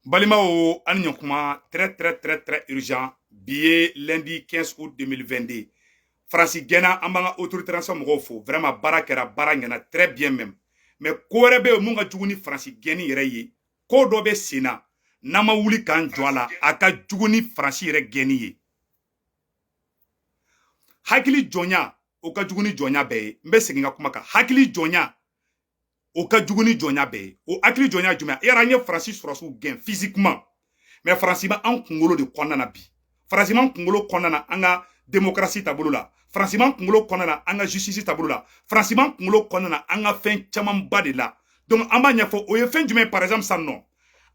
Balimao Anyokuma, très urgent. Billet lundi 15 août 2022. Francis Gena, Ambanga autorité Mofo, vraiment Barakera, Barangena, très bien même. Mais Korebe Munga Juguni Francis Geni Reye, Kodobe Sina, Nama Wuli Kan Dwala, Aka Juguni Francis Re Geni. Hakili Jonya, Oka Juguni Jonya Be, Mbesinga Kumaka, Hakili Jonya. Oka juguni jonya be o akili jonya juma yaranye Francis Surasu gen physiquement mais Francima an kungolo de konna na bi Francima kungolo konna na anga démocratie tabolo la Francima kungolo konna na anga justice tabolo la Francima kungolo konna na anga fen chamam ba de la donc amba nyafo o ye fen juma par exemple ça non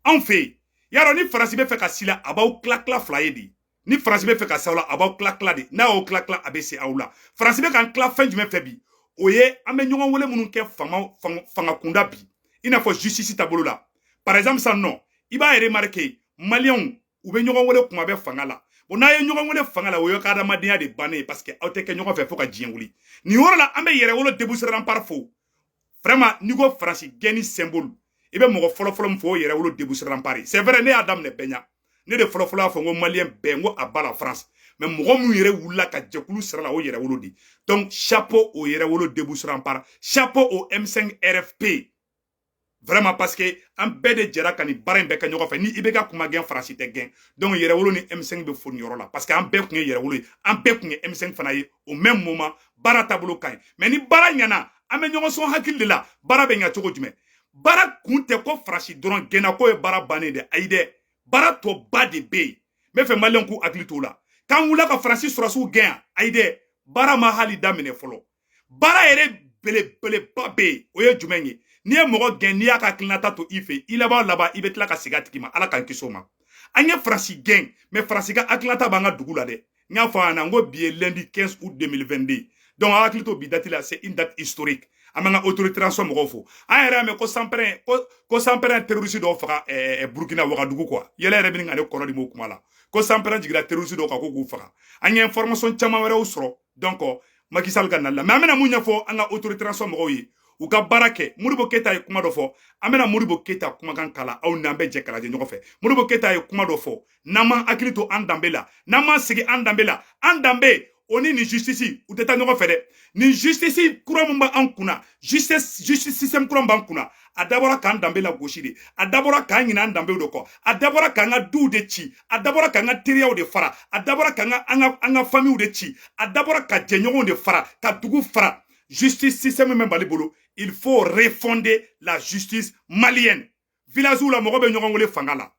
en fait yaro ni Francima fait ka sila abaw klakla flyedi ni Francima fait ka sala abaw klakla de na o klakla abc aula Francima kan klak fen juma fait bi oye ambe nyongo wole munun ke fanga kunda bi ina fo justice tabolo la par exemple ça non iba remarquer malien ou be nyongo wole kuma be fanga la bona ye nyongo wole fanga la oyo kada madiya de bané parce que awte ke nyongo fe fo ka jien wuli ni wora la ambe yere wolo déboussera par faux vraiment nigo Francis Geni symbole ibe mo folo mfo yere wolo déboussera par c'est vrai ne adam ne benya ne de folo fo ngo malien bengo abala France mais mɔgɔ min yɛrɛ wulila ka jɛkulu sira la o yɛrɛ wolo di donc chapeau au yɛrɛ wolo déboussera par chapeau au M5 RFP vraiment parce que an bɛɛ de jɛra ka ni baara in bɛɛ kɛ ɲɔgɔn fɛ ni i bɛ ka kuma gɛn farasi tɛ gɛn donc yɛrɛ wolo ni M5 bɛ foni yɔrɔ la parce que an bɛɛ kun ye yɛrɛ wolo ye an bɛɛ kun ye M5 fana ye au même moment baara taabolo ka ɲi mais ni baara ɲɛna an bɛ ɲɔgɔn sɔn hakili de la baara bɛ ɲɛ cogo jumɛn baara kun tɛ ko farasi dɔrɔn gɛnna ko ye baara bannen de ayi dɛ baara tɔ ba de bɛ yen n bɛ fɛ maliyɛnw k'u hakili t'o la kan wula ka Francis Surasu gɛn ayi dɛ baara ma hali daminɛ fɔlɔ baara yɛrɛ belebeleba bɛ yen o ye jumɛn ye n'i ye mɔgɔ gɛn n'i y'a ka hakilinata to i fɛ i laban i bɛ tila ka segin a tigi ma ala k'an kisi o ma an ye Francis gɛn mais Francis ka hakilinata b'an ka dugu la dɛ n y'a fɔ a ɲɛna n ko bi ye lundi 15 août 2022 donc a hakili to bi date la c'est une date historique an b'an ka autorité mɔgɔw fo an yɛrɛ y'a mɛn ko sanpɛrɛn terroriste dɔw faga Burkina Wagadugu quoi yɛlɛ yɛrɛ bɛ ni ka ne kɔnɔ di m'o kuma la ko sanpɛrɛn jigira terroriste dɔw kan ko k'u faga an ye information caman wɛrɛw sɔrɔ donc Macky Sall ka nali la mais an bɛna mun ɲɛfɔ an ka autorité mɔgɔw ye u ka baara kɛ Modibo Keyita ye kuma dɔ fɔ an bɛna Modibo Keyita kumakan kala aw n'an bɛ jɛ ka lajɛ ɲɔgɔn fɛ Modibo Keyita ye kuma dɔ fɔ n'an m'an hakili to an danbe la n'an m'an sigi an danbe la an danbe o ni justice u tɛ taa ɲɔgɔn fɛ dɛ ni justice kura min b'an kunna justice système kura min b'an kunna a dabɔra k'an danbe la gosi de a dabɔra k'an ɲinɛ an danbew de kɔ a dabɔra k'an ka duw de ci a dabɔra k'an ka teriyaw de fara a dabɔra k'an ka familles de ci a dabɔra ka jɛɲɔgɔnw de fara ka dugu fara justice système min b'ale bolo il faut refonder la justice malienne village la mɔgɔ bɛ ɲɔgɔn wele fanga la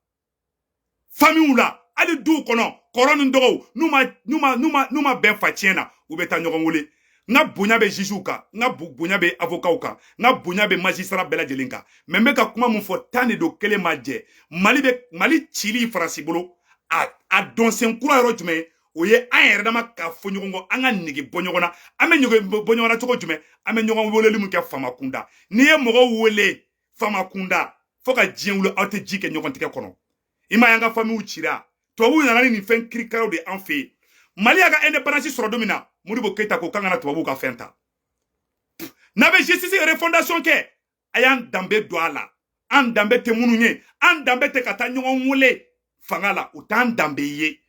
familles la hali duw kɔnɔ kɔrɔ ni dɔgɔw n'u ma bɛn fa tiɲɛ na u bɛ taa ɲɔgɔn wele n ka bonya bɛ juges kan n ka bonya bɛ avocats kan n ka bonya bɛ magistrat bɛɛ lajɛlen kan mais n bɛ ka kuma min fɔ tan de don kelen ma jɛ mali cili Faransi bolo a dɔnsen kura yɔrɔ jumɛn o ye an yɛrɛ dama ka fɔ ɲɔgɔn kɔ an ka nege bɔ ɲɔgɔn na an bɛ nege bɔ ɲɔgɔn na cogo jumɛn an bɛ ɲɔgɔn weleli min kɛ fama kunda n'i ye mɔgɔw wele fama kunda fo ka diɲɛ wuli aw tɛ ji kɛ ɲɔgɔn tigɛ kɔnɔ i ma y'an ka familles cira tubabuw nana ni nin fɛn kirikaraw de an fɛ yen Mali y'a ka indépendance sɔrɔ don min na Modibo Keyita ko k'an kana tubabuw ka fɛn ta n'a bɛ justice refondation kɛ a y'an danbe don a la an danbe tɛ minnu ye an danbe tɛ ka taa ɲɔgɔn wele fanga la o t'an danbe ye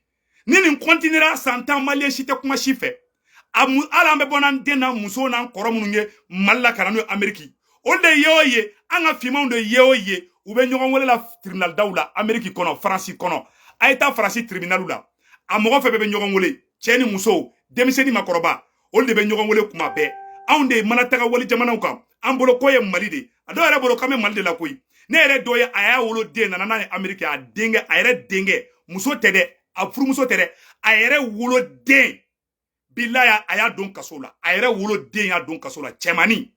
ni nin continuera san tan maliyɛn si tɛ kuma si fɛ hali an bɛ bɔ n'an den n'an muso n'an kɔrɔ minnu ye Mali la ka na n'o ye Amérique o de ye o ye an ka finmanw de ye o ye u bɛ ɲɔgɔn wele la tribunal daw la Amérique kɔnɔ Faransi kɔnɔ a ye taa Faransi tribunal la a mɔgɔ fɛ bɛɛ bɛ ɲɔgɔn wele cɛ ni muso denmisɛnnin makɔrɔba olu de bɛ ɲɔgɔn wele kuma bɛɛ anw de mana taga wali jamanaw kan an bolo ko ye Mali de a dɔw yɛrɛ bolo k'an bɛ Mali de la koyi ne yɛrɛ dɔ ye a y'a wolo den nana n'a ye Amérique a denkɛ a yɛrɛ denkɛ muso tɛ dɛ a furumuso tɛ dɛ a yɛrɛ wolo den bilahi a y'a don kaso la a yɛrɛ wolo den y'a don kaso la cɛmanni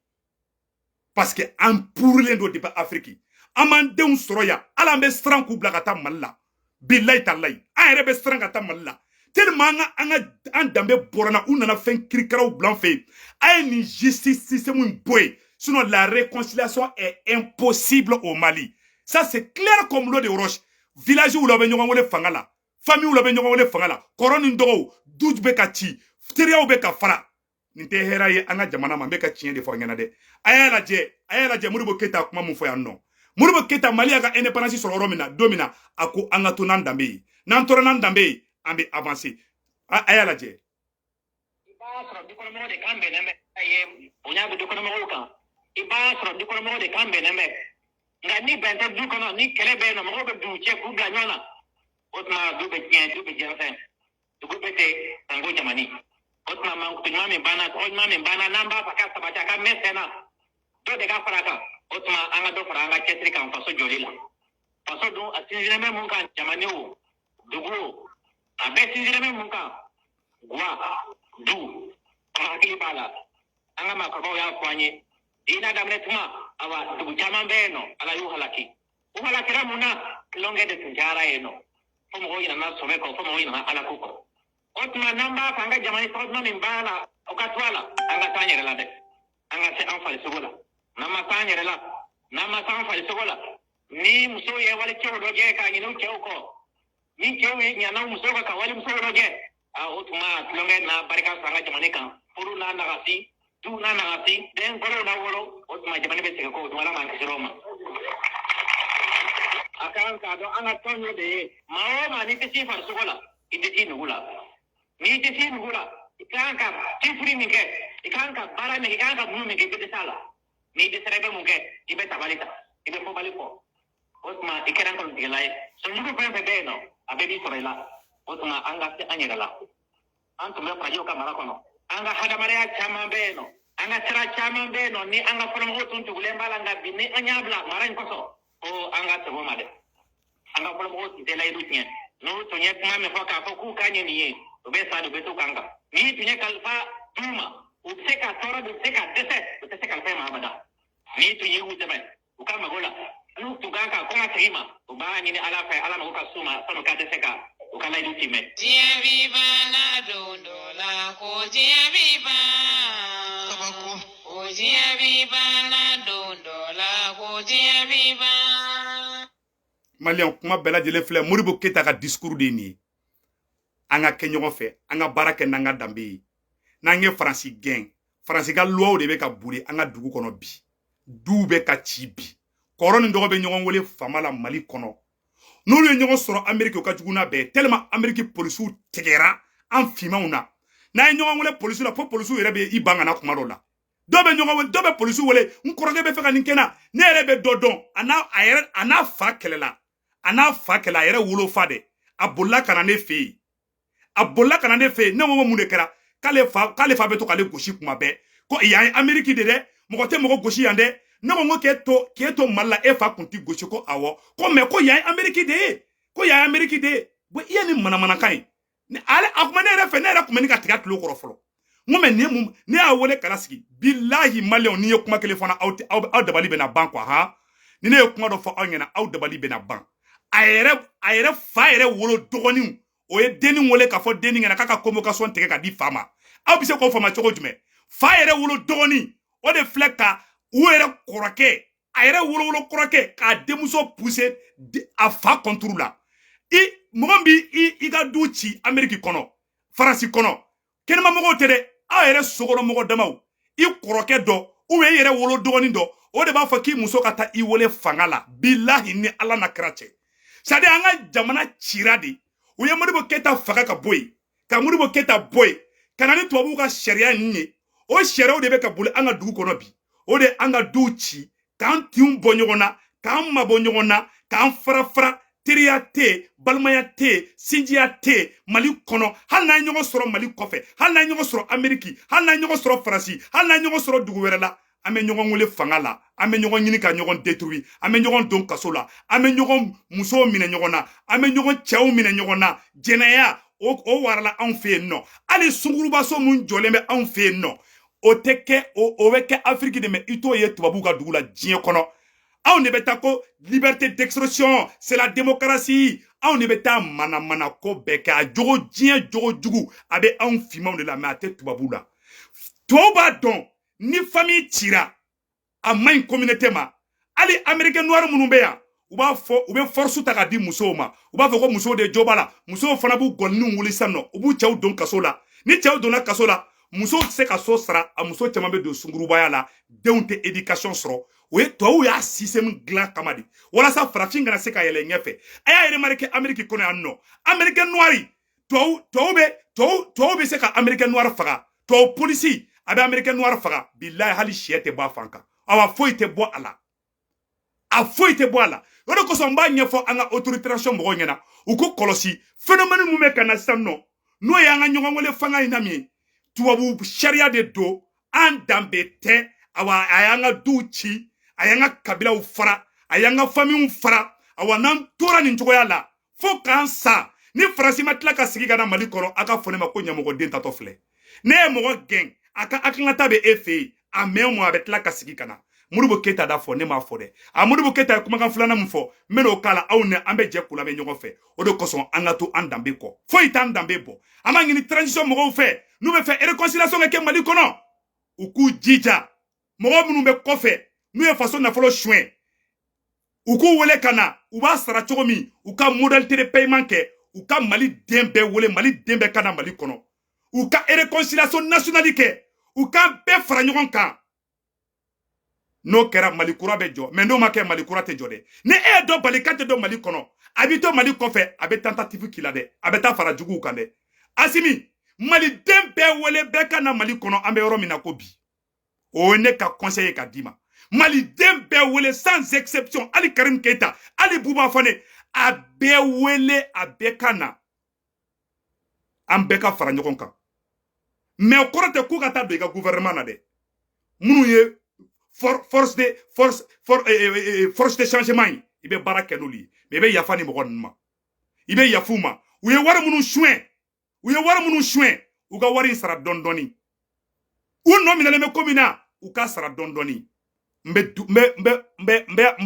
parce que an purulen don depuis Afrique an m'an denw sɔrɔ yan hali an bɛ siran k'u bila ka taa Mali la bilahi talahi an yɛrɛ bɛ siran ka taa Mali la tellement an danbe bɔra na u nana fɛn kirikaraw bila an fɛ yen a ye nin justice système bɔ yen sinon la réconciliation est impossible au Mali ça c'est clair comme l'eau de roche village où la bɛ ɲɔgɔn wele fanga la famille où la bɛ ɲɔgɔn wele fanga la kɔrɔ ni dɔgɔw du bɛ ka ci teriyaw bɛ ka fara nin tɛ hɛrɛ ye an ka jamana ma n bɛ ka tiɲɛ de fɔ ɲɛna dɛ a y'a lajɛ Modibo Keyita kuma min fɔ yan nɔ Modibo Keita Mali a indépendance sur Romina domina ako anga to nan dambe nan tora nan dambe ambe avancer aya la je iba soro dikono mo de kambe neme aye onya bu dikono mo kan iba soro dikono mo de kambe neme nga ni benta dikono ni kele be no mo be du che ku ga nyana otma du be jensen du be te tango jamani otma man ku mami bana namba paka sabata ka mesena do de ga faraka otma anga do faranga chetri kan faso jolila faso do atinjire me mun kan jamani o dugu abe tinjire me mun kan gwa du akili bala anga makako ya kwanye ina damne tuma awa dugu jaman beno ala yu halaki uhalakira muna longe de tinjara eno fomo hoyina na sobeko fomo hoyina ala kuko otma namba kanga jamani fodma mimbala okatwala anga tanyere la de anga se anfali sogola nama tanyere la nama sanfali sogola ni muso ye wale chewo doje ka nyinu chewo ko ni chewo nyana muso ka wale muso doje a otuma longe na barika sanga jamani kan furu na nagasi du na nagasi den goro na wolo otuma jamani be sege ko wala man kisiroma akan ka do anga tonyo de mao ma ni tisi far sogola iditi nugula ni tisi nugula ikanka tifuri minke ikanka bara minke ikanka bulu minke bide sala ni disrebe minke ibe tabalita ibe fo baliko otuma ikeran kon digalai so yugo pempe beno abebi sorela otuma anga se anyela antu me prajo kamara kono anga hada maria chama beno anga tira chama beno ni anga fono otun tugulembala nga bini anyabla maran koso o anga tebo made anga fono otun de lay dutien no to nyek mame foka fo ku kanye ni be sa do beto kanga ni tunye kalfa duma useka tora useka dese useka kalfa maabada ni tunye utebe ukama gola nu tuganga koma trima ubani ni ala fa ala magoka suma sano ka deseka ukala idutime Dia viva la dondola ko dia viva kabako o dia viva la dondola ko dia viva Malian kuma bela jele fleur Modibo Keita ka discours de ni anga kenyo fe anga baraka nanga dambe nange France gang France ga loi de be ka buri anga dugu kono bi du be ka ci bi koroni ndogo be nyogon wole famala Mali kono nolu nyogon soro Amerique ka juguna be tellement Amerique police tegera en fimauna na nyogon wole police la po police yere be ibanga na kuma la dobe nyogon dobe police wole nkoroge be feka ninkena ne yere be dodon ana fa kelela yere wolo fade abolla kana ne fe ne mo mu de kera kale fa be to kale goshi kuma be ko ya Amerique de mogote mogo goshi yande ne mo keto malla e fa kunti goshi ko awo ko me ko ya Amerique de bo iya ni mana kan ni ale akuma ne refe ne ra kuma ni ka tiga tlo ko rofolo mo me ne a wole kala sigi billahi malion ni kuma telefona aw dabali be na banko ha ni ne kuma do fo onyena aw dabali be na ban ayere fa yere wolo dogoni o ye deni wole ka fo deni ngena kaka convocation tege ka di fama aw bise ko fama chogo jume fa yere wolo dogoni o de fleka o yere koroke ayere wolo koroke ka demuso pousser a fa contrôle la mogombi i ga duci Amerique kono France kono kenema mogo tere a yere sogoro mogo damaw i koroke do o yere wolo dogoni do o de ba fa ki muso kata i wole fangala billahi ni ala na krache sadi anga jamana chiradi o ye Modibo Keita faga ka boy ka Modibo Keita boy kanani tubabu ka sharia nye o sharia o de be ka bule anga dugu kono bi o de anga duci kan tium bonyogona kan mabonyogona kan frafra teriya te balmaya te sinjiya te Mali kono hal na nyogo soro Mali kofe hal na nyogo soro Ameriki hal na nyogo soro Fransi hal na nyogo soro dugu werela ame nyogon wole fangala ame nyogon nyini ka nyogon détruit ame nyogon don kasola ame nyogon muso mine nyogona ame nyogon chaw mine nyogona jenaya o warala an fe no ali sunguruba so mun jolembe an fe no o teke o weke Afrique de me ito ye tubabu ka dugula jien kono on ne beta ko liberté d'expression c'est la démocratie on ne beta mana ko beka jogo jien jogo jugu abe an fima de la mate tubabu la toba don ni famille tira a main communauté ma ali américain noir munumbe ya u be force ta ka di muso ma u ba fo ko muso de jobala muso fana bu gonni wuli sanno u bu chaw don kasola ni chaw donna kasola muso se ka so sara a muso caman be do sungurubaya la denw tɛ éducation sɔrɔ o ye tubabu y'a système dilan kama de walasa farafin kana se ka yɛlɛ ɲɛfɛ a y'a remarqué Amérique kɔnɔ yan nɔ Américain noir tubabu be se ka Américain noir faga tubabu polisi a bɛ Américain noir faga billahi hali sɛ tɛ bɔ a fan kan awa foyi tɛ bɔ a la a foyi tɛ bɔ a la o de kosɔn n b'a ɲɛfɔ an ka autorisation mɔgɔw ɲɛna u ko kɔlɔsi phénomène mun bɛ ka na sisan nɔ n'o ye an ka ɲɔgɔn wele fanga in na min ye tubabu sariya de don an danbe tɛ awa a y'an ka duw ci a y'an ka kabilaw fara a y'an ka familles fara awa n'an tora nin cogoya la fo k'an sa ni Faransi ma tila ka sigi ka na Mali kɔnɔ a ka fɔ ne ma ko ɲɛmɔgɔden tatɔ filɛ ne ye mɔgɔ gɛn a ka hakilinata bɛ e fɛ yen a mɛn mo a bɛ tila ka sigi ka na Modibo Keita da fɔ ne m'a fɔ dɛ a Modibo Keita ye kumakan filanan min fɔ n bɛn'o k'a la aw ni an bɛ jɛ kula bɛ ɲɔgɔn fɛ o de kosɔn an ka to an danbe kɔ foyi t'an danbe bɔ an b'a ɲini transition mɔgɔw fɛ n'u bɛ fɛ réconciliation ka kɛ Mali kɔnɔ u k'u jija mɔgɔ minnu bɛ kɔfɛ n'u ye faso nafolo suɲɛ u k'u wele ka na u b'a sara cogo min u ka modalité de paiement kɛ u ka Mali den bɛɛ wele Mali den bɛɛ ka na Mali kɔnɔ u ka réconciliation nationale kɛ u ka bɛɛ fara ɲɔgɔn kan n'o kɛra Mali kura bɛ jɔ mais n'o ma kɛ Mali kura tɛ jɔ dɛ ni e ye dɔ bali k'a tɛ dɔ Mali kɔnɔ a bɛ to Mali kɔfɛ a bɛ tentative k'i la dɛ a bɛ taa fara juguw kan dɛ Asimi Mali den bɛɛ wele bɛɛ ka na Mali kɔnɔ an bɛ yɔrɔ min na ko bi o ye ne ka conseil ye ka d'i ma Mali den bɛɛ wele sans exception hali Karim Keita hali Buba Fane a bɛɛ wele a bɛɛ ka na an bɛɛ ka fara ɲɔgɔn kan mais o kɔrɔ tɛ k'u ka taa don i ka gouvernement na dɛ minnu ye force de changement yi i bɛ baara kɛ n'olu ye mais i bɛ yafa ni mɔgɔ ninnu ma i bɛ yafu ma u ye wari minnu suɲɛ u ka wari in sara dɔɔni dɔɔni u nɔ minɛlen bɛ ko min na u ka sara dɔɔni dɔɔni n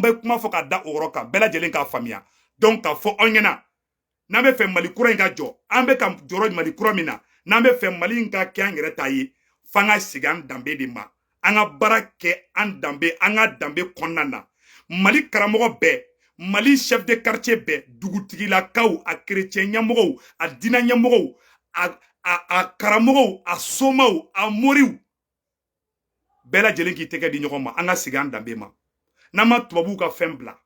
bɛ kuma fɔ ka da o yɔrɔ kan bɛɛ lajɛlen k'a faamuya donc k'a fɔ aw ɲɛna n'an bɛ fɛ Mali kura in ka jɔ an bɛ ka jɔrɔ Mali kura min na n'an bɛ fɛ Mali in ka kɛ an yɛrɛ ta ye f'an ka segin an danbe de ma an ka baara kɛ an danbe an ka danbe kɔnɔna na Mali karamɔgɔ bɛɛ Mali chef de quartier bɛɛ dugutigilakaw a chrétien ɲɛmɔgɔw a diinɛ ɲɛmɔgɔw a karamɔgɔw a somaw a moriw bɛɛ lajɛlen k'i tɛgɛ di ɲɔgɔn ma an ka segin an danbe ma n'an ma tubabuw ka fɛn bila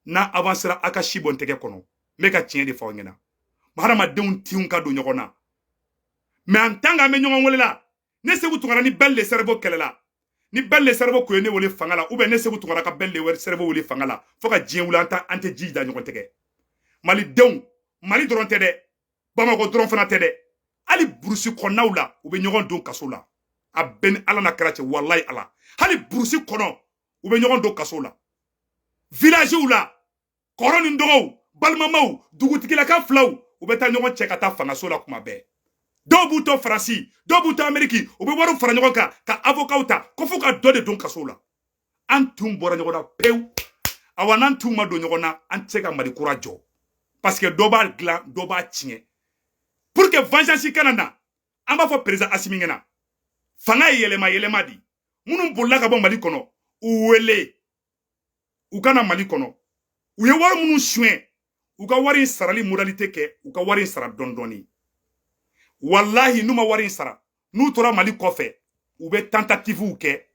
n'an avancera a ka si bɔ n tɛgɛ kɔnɔ n bɛ ka tiɲɛ de fɔ aw ɲɛna hadamadenw tinw ka don ɲɔgɔn na mais en tant qu'an bɛ ɲɔgɔn wele la ne Segu Tunkara ni Belle le cerveau kɛlɛla ni Belle le cerveau ko ye ne wele fanga la ou bien ne Segu Tunkara ka Belle le cerveau wele fanga la fo ka diɲɛ wuli an tɛ ji da ɲɔgɔn tɛgɛ Malidenw Mali dɔrɔn tɛ dɛ Bamako dɔrɔn fana tɛ dɛ hali burusi kɔnɔnaw la u bɛ ɲɔgɔn don kaso la a bɛɛ ni Ala na kira cɛ walayi Ala hali burusi kɔnɔ u bɛ ɲɔgɔn don kaso la villagew la kɔrɔ ni dɔgɔw balimamaw dugutigilaka filaw u bɛ taa ɲɔgɔn cɛ ka taa fangaso la kuma bɛɛ dɔw b'u to Faransi dɔw b'u to Amérique u bɛ wariw fara ɲɔgɔn kan ka avocaw ta ko fo ka dɔ de don kaso la an tun bɔra ɲɔgɔn na pewu awa n'an tun ma don ɲɔgɔn na an tɛ se ka Mali kura jɔ parce que dɔ b'a dilan dɔ b'a tiɲɛ pour que vengeance kana na an b'a fɔ président Assimi ɲɛna fanga ye yɛlɛma di minnu bolila ka bɔ Mali kɔnɔ u wele u kana Mali kɔnɔ u ye wari minnu suɲɛ u ka wari in sarali modalité kɛ u ka wari in sara dɔɔni dɔɔni wallahi n'u ma wari in sara n'u tora Mali kɔfɛ u bɛ tentative kɛ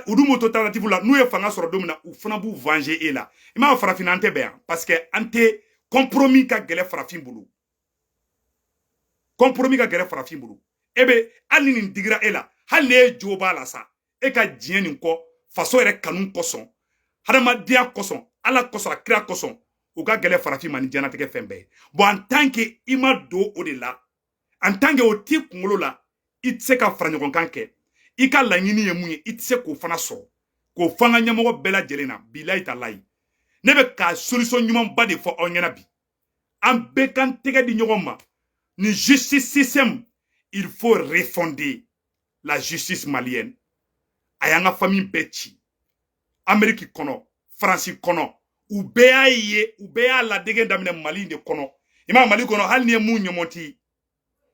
u dun m'o to tentative la n'u ye fanga sɔrɔ don min na u fana b'u venger e la i m'a farafin an tɛ bɛn yan parce que an tɛ compromis ka gɛlɛ farafin bolo compromis ka gɛlɛ farafin bolo e bɛ hali nin digira e la hali ne jo b'a la sa e ka diɲɛ nin kɔ faso yɛrɛ kanu kosɔn hadamadenya kosɔn Ala kosɔn a kira kosɔn u ka gɛlɛ farafin ma ni diɲɛnatigɛ fɛn bɛɛ bon en tant que i ma don o de la en tant que o t'i kunkolo la i tɛ se ka fara ɲɔgɔn kan kɛ i ka laɲini ye mun ye i tɛ se k'o fana sɔrɔ k'o fanga ɲɛmɔgɔ bɛɛ lajɛlen na bilayi talayi ne bɛ ka solution ɲumanba de fɔ aw ɲɛna bi an bɛɛ k'an tɛgɛ di ɲɔgɔn ma ni justice système il faut refonder la justice malienne a y'an ka famille bɛɛ ci Amérique kɔnɔ Faransi kɔnɔ u bɛɛ y'a ye u bɛɛ y'a ladege daminɛ Mali de kɔnɔ i ma Mali kɔnɔ hali ni ye mun ɲɔmɔti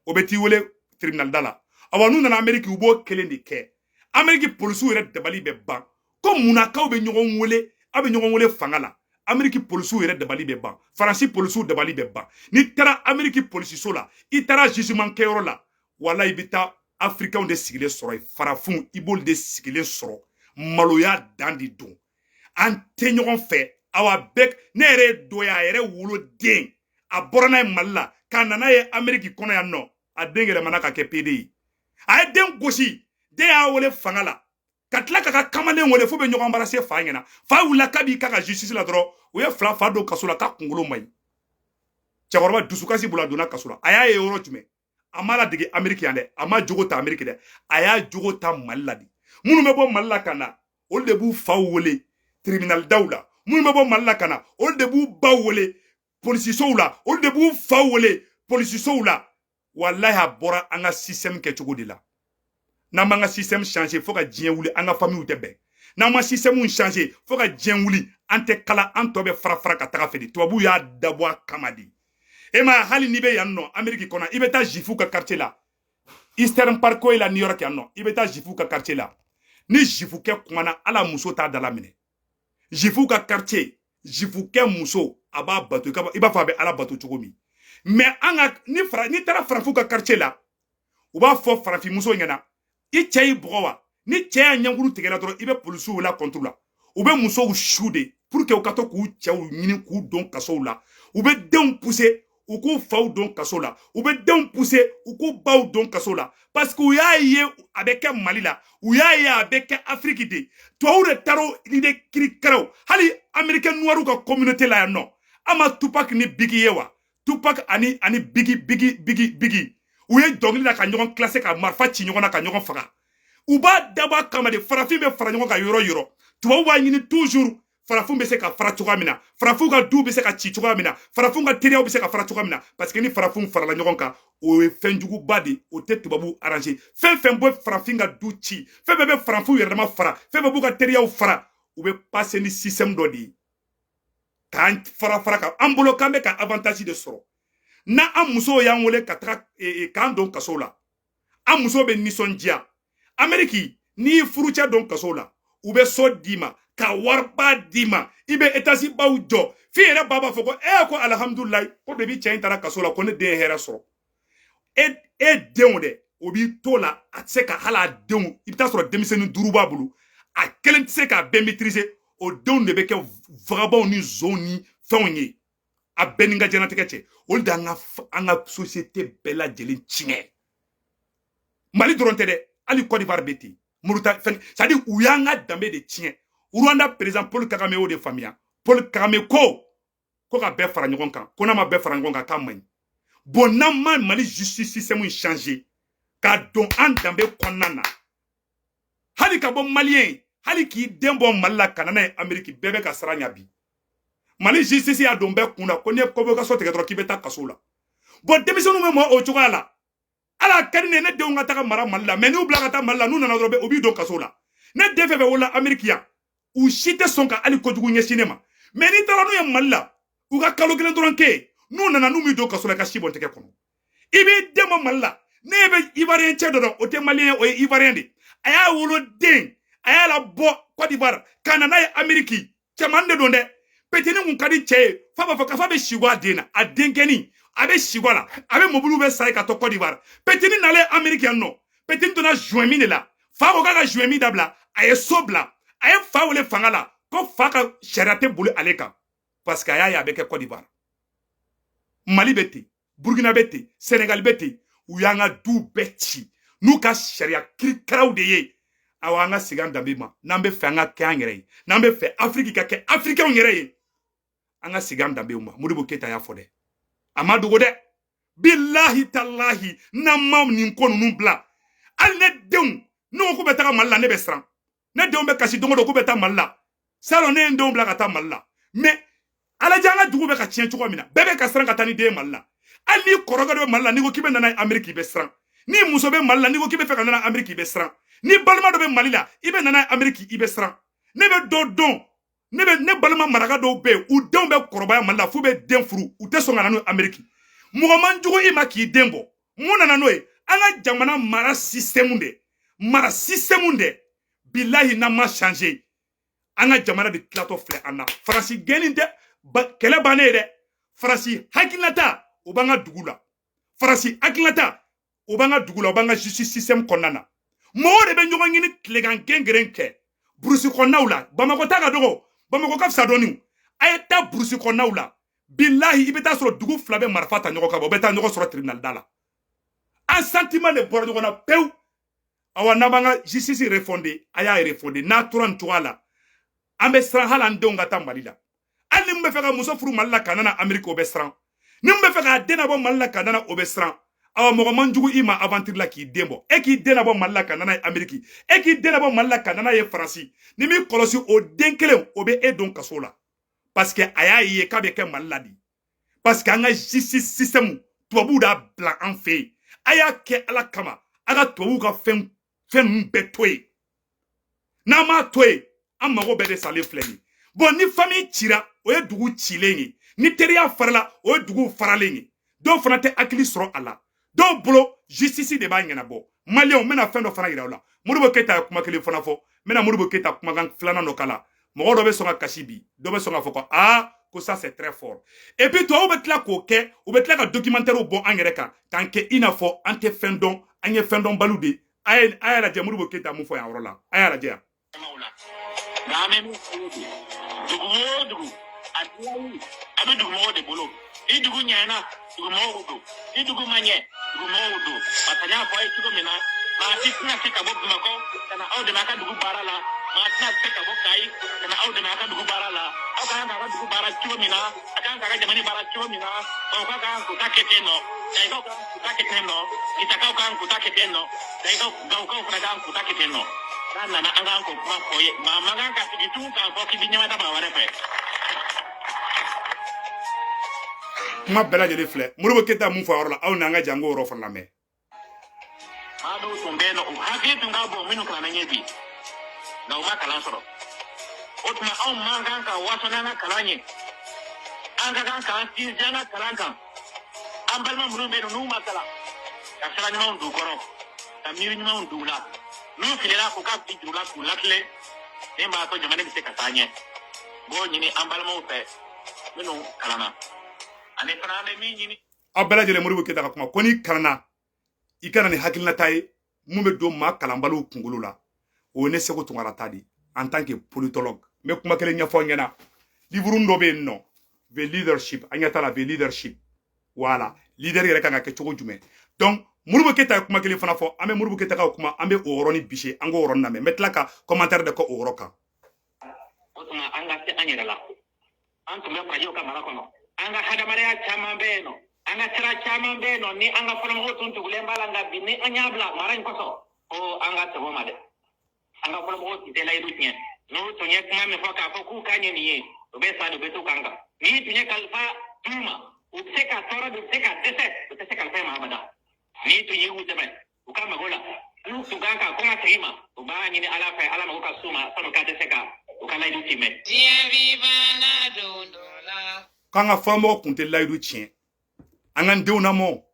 o bɛ t'i wele tribunal da la awa n'u nana Amérique u b'o kelen de kɛ Amérique polisiw yɛrɛ dabali bɛ ban ko munakaw bɛ ɲɔgɔn wele a bɛ ɲɔgɔn wele fanga la Amérique polisiw yɛrɛ dabali bɛ ban Faransi polisiw dabali bɛ ban n'i taara Amérique polisiso la i taara jugement kɛyɔrɔ la wala i bɛ taa africains de sigilen sɔrɔ yen farafin i b'olu de sigilen sɔrɔ maloya dan de don an tɛ ɲɔgɔn fɛ awa bɛɛ ne yɛrɛ doya a yɛrɛ wolo den a bɔra n'a ye Mali la k'a nana ye Amérique kɔnɔ yan nɔ a den yɛlɛmana ka kɛ PD ye a ye den gosi den y'a wele fanga la ka tila ka kamalen wele fo bɛ ɲɔgɔn bara se fa ɲɛna fa wulila k'a b'i ka justice la dɔrɔn o ye fila fa don kaso la k'a kunkolo man ɲi cɛkɔrɔba dusukasi bolo a donna kaso la a y'a ye yɔrɔ jumɛn a ma ladege Amérique yan dɛ a ma jogo ta Amérique dɛ a y'a jogo ta Mali la de minnu bɛ bɔ Mali la ka na olu de b'u faw wele tribunal daw la minnu bɛ bɔ Mali la ka na olu de b'u baw wele polisisow la olu de b'u faw wele polisisow la wallahi a bɔra an ka système kɛcogo de la n'an m'an ka système changer fo ka diɲɛ wuli an ka famille tɛ bɛn n'an ma système changer fo ka diɲɛ wuli an tɛ kala an tɔ bɛ fara fara ka taga fɛ de tubabu y'a dabɔ a kama de e ma hali n'i bɛ yan nɔ Amérique kɔnɔ i bɛ taa juifu ka quartier la Eastern Parkway la New York yan nɔ i bɛ taa juifu ka quartier la ni jifukɛ kumana ala muso t'a dala minɛ jifu ka quartier jifukɛ muso a b'a bato i b'a fɔ a bɛ ala bato cogo min mais an ka ni taara farafu ka quartier la u b'a fɔ farafin muso ɲɛna i cɛ y'i bugɔ wa ni cɛ y'a ɲɛnkuru tigɛla dɔrɔn i bɛ polisiw wele contre la u bɛ musow su de pour que u ka to k'u cɛw ɲini k'u don kasow la u bɛ denw pousser u k'u faw don kaso la u bɛ denw pousser u k'u baw don kaso la parce que u y'a ye a bɛ kɛ Mali la u y'a ye a bɛ kɛ Afrique de tubabu de taara ni de kirikaraw hali américain noirs ka communauté la yan nɔ an ma Tupac ni Biggie ye wa Tupac ani Biggie u ye dɔnkili la ka ɲɔgɔn classé ka marifa ci ɲɔgɔn na ka ɲɔgɔn faga u b'a dabɔ kama de farafin bɛ fara ɲɔgɔn kan yɔrɔ yɔrɔ tubabu b'a ɲini toujours farafin bɛ se ka fara cogoya min na farafin ka du bɛ se ka ci cogoya min na farafin ka teriyaw bɛ se ka fara cogoya min na parce que ni farafin farala ɲɔgɔn kan o ye fɛnjuguba de o tɛ tubabu arranger fɛn fɛn bɛ farafin ka du ci fɛn bɛɛ bɛ farafin yɛrɛ dama fara fɛn bɛɛ b'u ka teriyaw fara u bɛ passer ni système dɔ de ye k'an fara kan an bolo k'an bɛ ka avantage de sɔrɔ na an musow y'an wele ka taga k'an don kaso la an musow bɛ nisɔndiya Amérique n'i furucɛ don kaso la u bɛ so d'i ma ka wariba d'i ma i bɛ étage baw jɔ f'i yɛrɛ ba b'a fɔ ko ko alhamdulilayi ko depuis cɛ in taara kaso la ko ne den ye hɛrɛ sɔrɔ e denw dɛ o b'i to la a tɛ se ka hali a denw i bɛ taa sɔrɔ denmisɛnnin 5 b'a bolo a kelen tɛ se k'a bɛɛ maîtriser o denw de bɛ kɛ vagabonds ni zon ni fɛnw ye a bɛɛ ni ka diɲɛlatigɛ cɛ olu de an ka société bɛɛ lajɛlen tiɲɛ Mali dɔrɔn tɛ dɛ hali Côte d'Ivoire bɛ ten Mauritanie c'est-à-dire u y'an ka danbe de tiɲɛ Rwanda président Paul Kagame o de faamuya Paul Kagame ko ka bɛɛ fara ɲɔgɔn kan ko n'a ma bɛɛ fara ɲɔgɔn kan k'a man ɲi bon n'an ma Mali justice système changer k'a don an danbe kɔnɔna na hali ka bɔ malien hali k'i den bɔ Mali la ka na n'a ye Amérique bɛɛ bɛ ka siran ɲɛ bi Mali justice y'a don bɛɛ kun na ko n'i ye convocation tigɛ dɔrɔn k'i bɛ taa kaso la bon denmisɛnninw bɛ mɔ o cogoya la ala ka di ne denw ka taga mara Mali la mais n'u bila ka taa Mali la n'u nana dɔrɔn u b'i don kaso la ne den fɛn fɛn wolola Amérique yan u si tɛ sɔn ka hali kojugu ɲɛsin ne ma mais n'i taara n'u ye Mali la u ka kalo kelen dɔrɔn kɛ n'u nana n'u b'i don kaso la ka si bɔn tɛgɛ kɔnɔ i b'i den bɔ Mali la ne bɛ Ivoirien cɛ dɔ dɔn o tɛ Malien o ye Ivoirien de a y'a wolo den a y'a labɔ Côte d'Ivoire ka na n'a ye Amérique cɛman de don dɛ petini kun ka di cɛ ye fa b'a fɔ k'a fɔ a bɛ si bɔ a den na a denkɛnin a bɛ si bɔ a la a bɛ mobili bɛ sa ye ka to Côte d'Ivoire petini nalen Amérique yan nɔ petini donna juin min de la fa ko k'a ka juin min dabila a ye so bila a ye fa wele fanga la ko fa ka sariya tɛ boli ale kan parce que a y'a ye a bɛ kɛ Côte d'Ivoire Mali bɛ ten Burkina bɛ ten Sénégal bɛ ten u y'an ka du bɛɛ ci n'u ka sariya kirikaraw de ye awa an ka segin an danbe ma n'an bɛ fɛ an ka kɛ an yɛrɛ ye n'an bɛ fɛ Afrique ka kɛ Africains yɛrɛ ye an ka segin an danbe ma Modibo Keita y'a fɔ dɛ a ma dogo dɛ billahi tallahi n'an ma nin ko ninnu bila hali ne denw n'u ko bɛ taga Mali la ne bɛ siran ne denw bɛ kasi don o don k'u bɛ taa Mali la salon ne ye n denw bila ka taa Mali la mais alajɛ an ka dugu bɛ ka tiɲɛ cogo min na bɛɛ bɛ ka siran ka taa ni den ye Mali la hali ni kɔrɔkɛ dɔ bɛ Mali la n'i ko k'i bɛ nana Amérique i bɛ siran ni muso bɛ Mali la n'i ko k'i bɛ fɛ ka nana Amérique i bɛ siran ni balima dɔ bɛ Mali la i bɛ nana Amérique i bɛ siran ne bɛ dɔ dɔn ne balima maraka dɔw bɛ yen u denw bɛ kɔrɔbaya Mali la f'u bɛ den furu u tɛ sɔn ka na n'u ye Amérique mɔgɔ man jugu i ma k'i den bɔ mun nana n'o ye an ka jamana mara système de billahi n'a ma changer an ka jamana de tilatɔ filɛ an na Faransi gɛnni tɛ kɛlɛ bannen ye dɛ Faransi hakilinata o b'an ka dugu la Faransi hakilinata o banga dugula o banga justice system konnana mo de be nyogo ngini tlegan gengrenke Bruce Konnaula Bamako ta ga dogo Bamako ka fsa doni ayeta Bruce Konnaula billahi ibeta soro dugu flabe marfata nyogo ka bo beta nyogo soro tribunal dala un sentiment de bord na pew awa nabanga justice refondé aya refondé na 33 la ambe sran halande ngata malila ali mbe feka muso furu malila kanana Amerique obestran ni mbe feka dena bo malila kanana obestran awa mogo manjugu ima aventure la ki dembo e ki dena bo malila kanana Amerique e ki dena bo malila kanana ye France ni mi kolosi o denkele obe e don kasola parce que aya ye ka be ke malila di parce que anga justice system tubabu da blanc en fait aya ke ala kama aga tubabu ka fen betoye na ma toye amago be de sale fleni bon ni famille tira o ye dugu cilengi ni teriya farala o ye dugu faralengi do fana te akili soro ala do bolo justice de ba ngena bo malien mena fen do fana ira la Modibo Keita kuma kele fana fo mena Modibo Keita kuma kan flana no kala mogo do be songa kashibi do be songa fo ko que ça c'est très fort et puis toi on betla ko ke o betla ka documentaire o bon angereka tanke ina fo ante fendon anye fendon balude aya la je Modibo Keita mu fo ya rola aya la je Dugu abe dugu mo de bolo I dugu nyana dugu mo udo I dugu manye dugu mo udo patanya ko I tugo mina ma tisna sika bo mako kana au de maka dugu barala ma tisna sika bo kai kana au de maka dugu barala au kana ka dugu bara tugo mina akan ka jamani bara tugo mina o ka ka ku taketeno dai ka ku taketeno itaka ka ku taketeno dai ka ka fra ku taketeno kana na anga ko ma ko ma manga ka tigitu ka ko kibinya mata ba wale pe ma bela jeli fle Modibo Keita mu fo orla aw na nga jango ro fona me ado tumbeno haki tunga bo minu kana nyebi na uma kala soro otuma aw manga ka wasana na kalanye anga kan kan tizana kalanka ambalma murumbe no makala kasara nyama ndu koro tamiri nyama ndu la no filera ko ka bidula ku latle e ma to jamane bi se katanye bo nyini ambalma upe minu kalana ane prane mi nyini abela jele Modibo Keita kuma koni karana ikana ni hakilina tay mumbe do ma kalambalu kungulula o ne seko tungara tadi en tant que politologue me kuma kele nyafo ngena livre ndo be no the leadership anyata la the leadership voilà leader yere kanga ke chogo jume donc Modibo Keita kuma kele fana fo ame Modibo Keita kuma ambe oroni biche ango oron na me metla ka commentaire de ko oroka otuma anga se anyela la antume kwa hiyo kama rakono anga hadamare ya chama beno anga tira chama beno ni anga fono mo tuntu kulembala nga bini anyabla maran koso o anga tebo made anga fono mo titela idutnya no tonye kuma me foka foku kanye niye obesa do betu kanga ni tunye kalfa tuma useka tora do seka dese useka kalfa mahamada ni tunye utebe ukama gola lu tuganga kuma trima ubani ni alafa alama ukasuma sano ka deseka ukala idutime Diabi bana dondola kanga famo kunte laidu chien angan deuna mo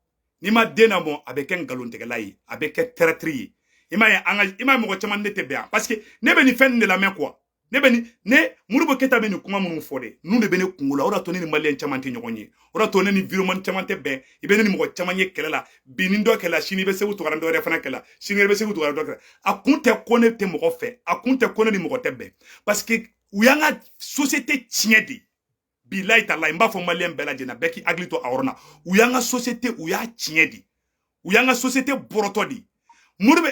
ni ma dena mo avec un galon de lai avec un traîtri ima mo chama nete bia parce que ne be ni fen de la main quoi ne be ni ne Modibo Keita be ni kuma mun fode nu de be ni kungula ora to ni malien chama te nyogonye ora to ni environnement chama te be ibe ni mo chama nye kelela binindo kela shini be se wutu garando refana kela shini be se wutu garando akunte kone te mo fe akunte kone ni mo te be parce que uyanga société tiedi bilay talay mba fo malien bela jena beki aglito aorna uyanga société uya tiedi uyanga société borotodi Modibo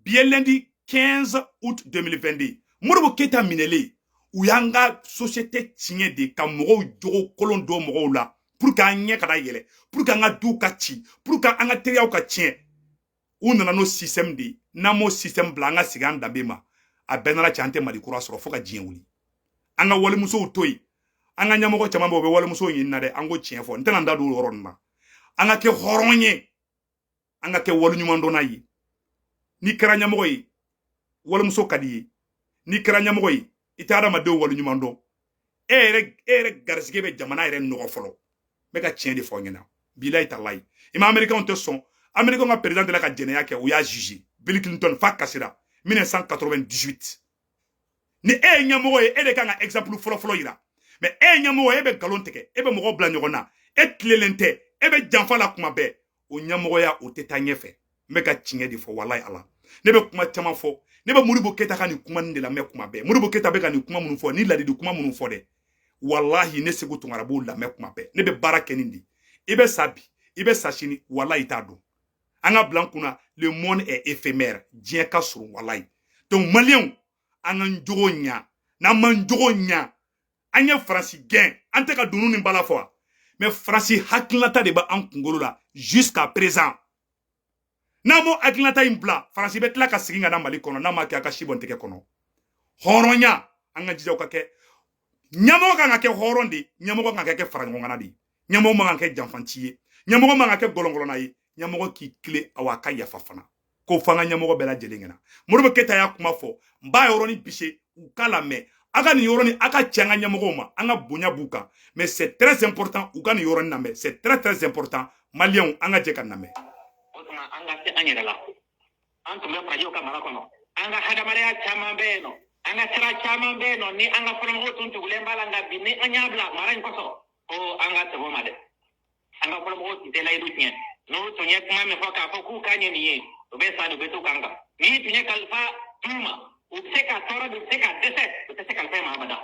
bien lundi 15 août 2022 Modibo Keita minele uyanga société tiedi ka mogo jogo kolon do mogo la pour ka nya kada yele pour ka nga du ka ci pour ka anga teriya ka tien unana no système di namo système blanga siganda bema a benara chante mali kura soro foka jien wuli anga wali muso toyi anga nyamogo chama bo be wali muso yinna de ango chien fo ntana nda do horon ma anga ke horonye anga ke wali nyumando na yi ni kara nyamogo yi wali muso kadi ni kara nyamogo yi itara ma do wali nyumando ere garsige be jamana ere no folo me ka chien de fo ngena bilay talay ima americain te son americain nga président de la ka jene yake o ya juger Bill Clinton fa kasira 1998 ni nyamogo yi de kanga exemple folo yira mais nyamogo be galon teke be mogo bla nyogona tlelente be janfa la kuma be o ɲɛmɔgɔya o tɛ taa ɲɛfɛ n bɛ ka tiɲɛ de fɔ walayi ala ne bɛ kuma caman fɔ ne bɛ Modibo Keyita ka nin kuma nin de lamɛn kuma bɛɛ Modibo Keyita bɛ ka nin kuma minnu fɔ ni ladidi kuma minnu fɔ dɛ walahi ne Seku Tunkara b'o lamɛn kuma bɛɛ ne bɛ baara kɛ nin de i bɛ sa bi i bɛ sa sini walayi t'a dɔn an ka bila n kunna le monde est éphémère diɲɛ ka surun walayi donc maliyɛnw an ka n jogo ɲa n'an man jogo ɲa an ye Faransi gɛn an tɛ ka dunun ni bala fɔ mais Faransi hakilinata de bɛ an kunkolo la jusqu'à présent n'an m'o hakilinata in bila Faransi bɛ tila ka segin ka na Mali kɔnɔ n'a ma kɛ a ka si bɔn tɛgɛ kɔnɔ hɔrɔnya an ka jijaw ka kɛ ɲɛmɔgɔ kan ka kɛ hɔrɔn de ɲɛmɔgɔ kan ka kɛ faraɲɔgɔnna de ɲɛmɔgɔ man ka kɛ janfanci ye ɲɛmɔgɔ man ka kɛ gɔlɔngɔlɔnna ye ɲɛmɔgɔ k'i tile a ka yafa fana ko fɔ an ka ɲɛmɔgɔ bɛɛ lajɛlen ɲɛna Modibo Keyita y'a kuma fɔ n b'a yɔrɔnin bise u k'a lamɛn a ka nin yɔrɔnin a ka cɛ an ka ɲɛmɔgɔw ma an ka bonya b'u kan mais c'est très important u ka nin yɔrɔnin lamɛn c'est très très important maliyɛnw an ka jɛ ka lamɛn o tuma an ka se an yɛrɛ la an tun bɛ farajiw ka mara kɔnɔ an ka hadamadenya caman bɛ yen nɔ an ka sira caman bɛ yen nɔ ni an ka fɔlɔmɔgɔw tun tugulen b'a la nka bi ni an y'a bila mara in kɔsɔn ko an ka sɛbɛn o ma dɛ an ka fɔlɔmɔgɔw tun tɛ layidu tiɲɛ n'u tun ye kuma min fɔ k'a fɔ k'u ka ɲɛ nin ye u bɛ sa u bɛ to kan kan n'i tun ye kalifa d'u ma u bɛ se ka tɔɔrɔ u bɛ se ka dɛsɛ u tɛ se kalifa in ma abada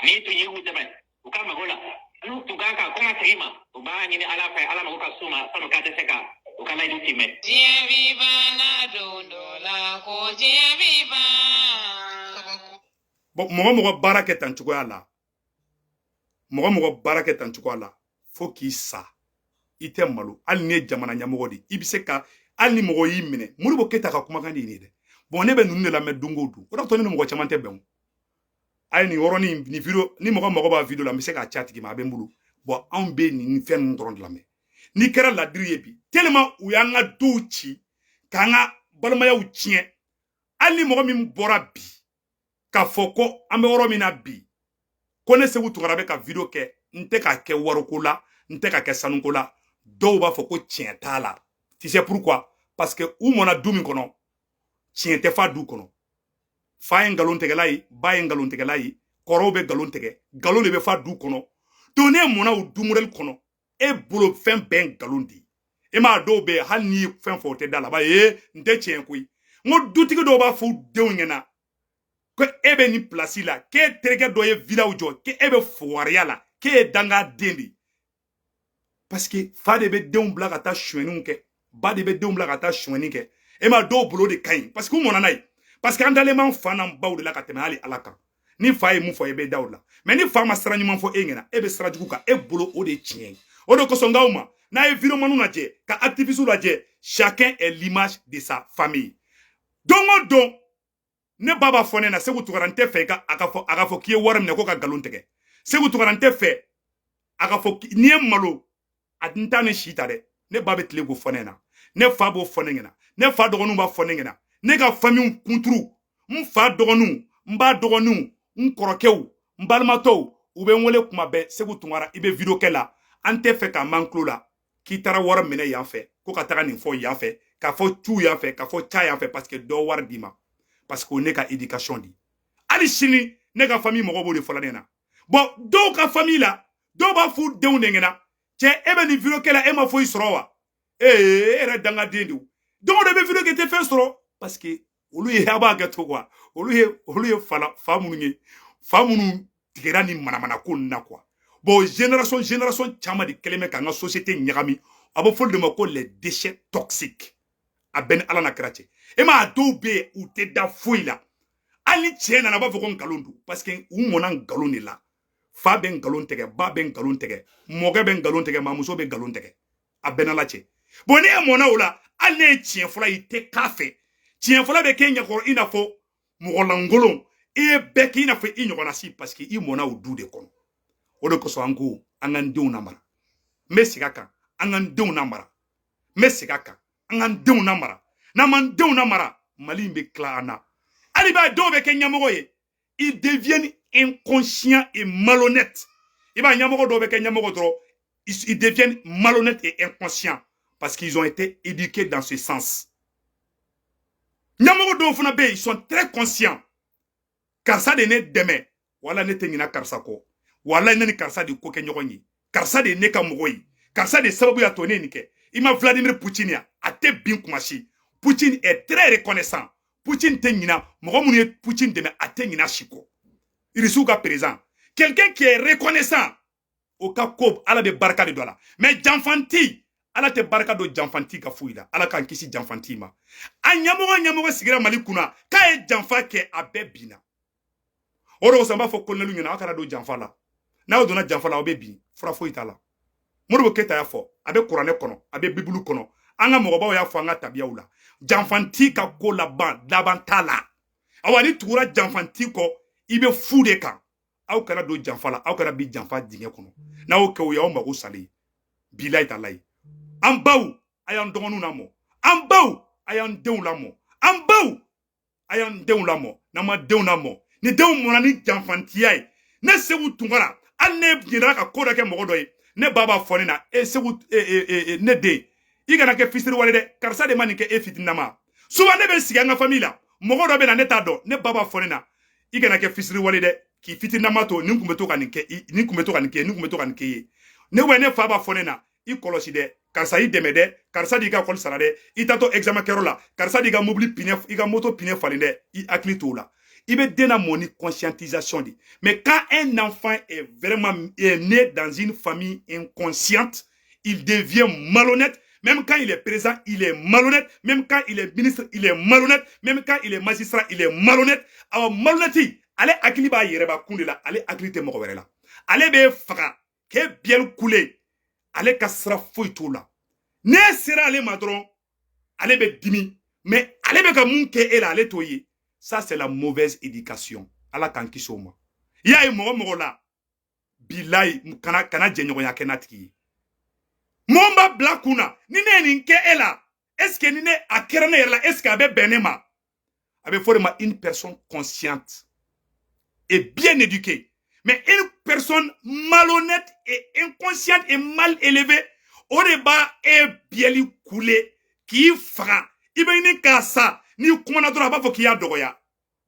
n'i tun ye u dɛmɛ u ka mago la n'u tun kan ka kɔn ka segin ma u b'a ɲini ala fɛ ala mago ka s'u ma sanu k'a tɛ se ka u ka layidu timɛ. diɲɛ b'i banna don dɔ la ko diɲɛ b'i ban. bon mɔgɔ baara kɛ tan cogoya la mɔgɔ baara kɛ tan cogoya la fo k'i sa i tɛ malo hali ni ye jamana ɲɛmɔgɔ de i bɛ se ka hali ni mɔgɔ y'i minɛ Modibo Keyita ka kumakan de ye nin dɛ bon ne bɛ ninnu de lamɛn don o don o de to ne ni mɔgɔ caman tɛ bɛn o a ye nin yɔrɔnin ni video ni mɔgɔ mago b'a video la n bɛ se k'a ci a tigi ma a bɛ n bolo bon anw bɛ nin fɛn ninnu dɔrɔn de lamɛn n'i kɛra ladiri ye bi tellement u y'an ka dow ci k'an ka balimayaw tiɲɛ hali ni mɔgɔ min bɔra bi k'a fɔ ko an bɛ yɔrɔ min na bi ko ne Seku Tunkara bɛ ka video kɛ n tɛ k'a kɛ wariko la n tɛ k'a kɛ sanuko la dɔw b'a fɔ ko tiɲɛ t'a la tu sais pourquoi parce que u mɔna du min kɔnɔ tiɲɛ tɛ fa du kɔnɔ fa ye nkalon tigɛla ye ba ye nkalon tigɛla ye kɔrɔw bɛ nkalon tigɛ nkalon de bɛ fa du kɔnɔ donc ne mɔna o du modèle kɔnɔ e bolo fɛn bɛɛ nkalon de ye e m'a dɔw bɛ hali n'i ye fɛn fɔ o tɛ da la ba ye n tɛ tiɲɛ koyi n ko dutigi dɔw b'a fɔ u denw ɲɛna ko e bɛ nin place la k'e terikɛ dɔ ye villaw jɔ k'e bɛ fugariya la k'e ye dangaden de parce que fa de bɛ denw bila ka taa sonyɛniw kɛ ba de bɛ denw bila ka taa sonyɛni kɛ e ma dɔw bolo de ka ɲi parce que u mɔna n'a ye parce que an dalen b'an fa n'an baw de la ka tɛmɛ hali ala kan ni fa ye mun fɔ e bɛ da o la mais ni fa ma sira ɲuman fɔ e ɲɛna e bɛ sira jugu kan e bolo o de ye tiɲɛ ye o de kosɔn n'aw ma n'a ye vidéoman lajɛ ka activistes lajɛ chacun est l'image de sa famille don o don ne ba b'a fɔ ne na Seku Tunkara n tɛ fɛ a ka fɔ k'i ye wari minɛ ko ka nkalon tigɛ Seku Tunkara n tɛ fɛ a ka fɔ n'i ye malo a n t'a ni si ta dɛ ne ba bɛ tile k'o fɔ ne na ne fa b'o fɔ ne ɲɛna ne fa dɔgɔninw b'a fɔ ne ɲɛna ne ka famille kunturu n fa dɔgɔninw n ba dɔgɔninw n kɔrɔkɛw n balimatɔw u bɛ n wele kuma bɛɛ Seku Tunkara i bɛ video kɛ la an tɛ fɛ k'a man kulo la k'i taara wari minɛ yan fɛ ko ka taga nin fɔ yan fɛ k'a fɔ cu yan fɛ k'a fɔ ca yan fɛ parce que dɔ wari d'i ma parce que o ne ka éducation di hali sini ne ka famille mɔgɔ b'o de fɔla ne na bon dɔw ka famille la dɔw b'a f'u denw de ɲɛna cɛ e bɛ nin video kɛ la e ma foyi sɔrɔ wa e yɛrɛ dangaden de donc o de bɛ video kɛ tɛ fɛn sɔrɔ parce que olu ye a b'a kɛ to quoi olu ye fa minnu ye fa minnu tigɛra ni manamana ko ninnu na quoi bon génération caman de kɛlen bɛ k'an ka société ɲagami a bɛ fɔli de ma ko les déchets toxiques a bɛɛ ni ala na kira cɛ e ma a dɔw bɛ yen u tɛ da foyi la hali ni cɛ nana a b'a fɔ ko nkalon don parce que u mɔna nkalon de la fa bɛ nkalon tigɛ ba bɛ nkalon tigɛ mɔkɛ bɛ nkalon tigɛ mamuso bɛ nkalon tigɛ a bɛɛ n'ala cɛ bon ne ye mɔna o la hali ne ye tiɲɛ fɔla i tɛ k'a fɛ tiɲɛ fɔla bɛ k'e ɲɛkɔrɔ i n'a fɔ mɔgɔlankolon i ye bɛɛ k'i n'a fɔ i ɲɔgɔnna si parce que i mɔna o du de kɔnɔ o de kosɔn an ko an k'an denw lamara n bɛ segin a kan an k'an denw lamara n bɛ segin a kan an k'an denw lamara n'an m'an denw lamara Mali in bɛ tila an na hali b'a dɔw bɛ kɛ ɲɛmɔgɔ ye ils deviennent inconscients et malhonnêtes i b'a ɲɛmɔgɔ dɔw bɛ kɛ ɲɛmɔgɔ dɔrɔn ils deviennent malhonnêtes et inconscients parce qu'ils ont été éduqués dans ce sens ɲɛmɔgɔ dɔw fana bɛ yen ils sont très conscients karisa de ne dɛmɛ wala ne tɛ ɲinɛ karisa kɔ wala ne ni karisa de ko kɛ ɲɔgɔn ye karisa de ne ka mɔgɔ ye karisa de sababu y'a to ne nin kɛ ima Vladimir Poutine ya ate bin kumasi. Poutine est très reconnaissant. Poutine te nyina mogo munu ye Poutine deme ate nyina shiko. Irisu ka présent. Quelqu'un qui est reconnaissant au cas kob ala be barka de dola. Mais Janfanti ala te barka do Janfanti ka fuila. Ala kan kisi Janfanti ma. A nyamogo sigira Mali kuna ka e Janfa ke abe bina. Oro samba fo kolelu nyina akara do Janfa la. Na o dona Janfa la obe bi fura fo itala. Modibo Keita ya fo abe Qur'ane kono abe Bibulu kono. Anga mogoba ya fo anga tabia ula. Janfanti ka ko laban tala. Awani tugura Janfanti ko ibe fude kan. Aw kana do Janfa la aw kana bi Janfa dinge kono. Na o ke o ya o mago sali. Bilay talay. Ambaw ayan dongonu namo. Ambaw ayan deun lamo. Ambaw ayan deun lamo. Nama deun lamo. Ni deun mona ni Janfanti ay. Ne sewu tungara. An ne bnyira ka koda ke mogo doye. Ne baba foni na sewu ne de. I kana ke fisiri wale de. Karsa de mani ke fitinama. Souvent ne be sigi anga famille la. Mogo do be na ne ta do. Ne baba foni na. I kana ke fisiri wale de. Ki fitinama to ni kumbeto kanike. Ni kumbeto kanike ye. Ne we ne faba foni na. I kolosi de. Karsa i deme de. Karsa di ka kol sara de. I tato examen kero la. Karsa di ka mobili pine. I ka moto pine fali de. I akli to la. Il veut dénamoner conscientisation. Mais quand un enfant est vraiment né dans une famille inconsciente, il devient malhonnête. Même quand il est présent, il est malhonnête. Même quand il est ministre, il est malhonnête. Même quand il est magistrat, il est malhonnête. Alors, malhonnête, allez akiliba yereba kundela, allez akilite mokoverela. Allez be faka, ke bien coulé. Allez kasra foitoula. Ne sera allez madron, allez be dimi. Mais allez be kamunke ela, allez toye. Ça, c'est la mauvaise éducation. Ala kankisoma. Ya yi mogo la. Bilay, kana jenyoya kenatiki. Momba blakuna. Nine ninke ela. Est-ce que nine akerane ela? Est-ce qu'abe benema? Abe forma une personne consciente. Et bien éduquée. Mais une personne malhonnête et inconsciente et mal élevée. Oreba e bieli koulé. Qui fera. Ibe ni kasa. Ni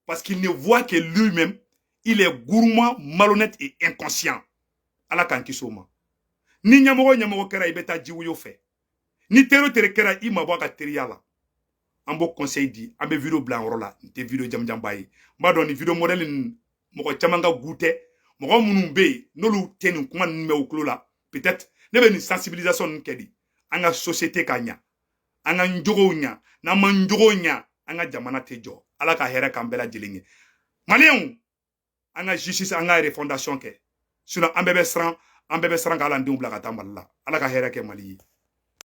parce qu'il ne voit que lui-même, il est gourmand, malhonnête et inconscient. Ala kankisoma. Ni nyamogo kera ibeta jiwuyo fe. Ni tero kera ima boaka teriala. Ambo conseil di, ambe video blanc rola, te video jambaye. Mbado ni video modèle moko chamanga goûté, moko munumbe, nolu tenu kuma nme uklola. Peut-être, nebe ni sensibilisation nkedi. Anga société kanya. Anga njogo nya, na manjogo nya. Anga jamana tejo ala ka hera kambela jilinge malien anga justice anga refondation ke sino ambebe sran kala ndum blaka tamballa ala ka hera ke mali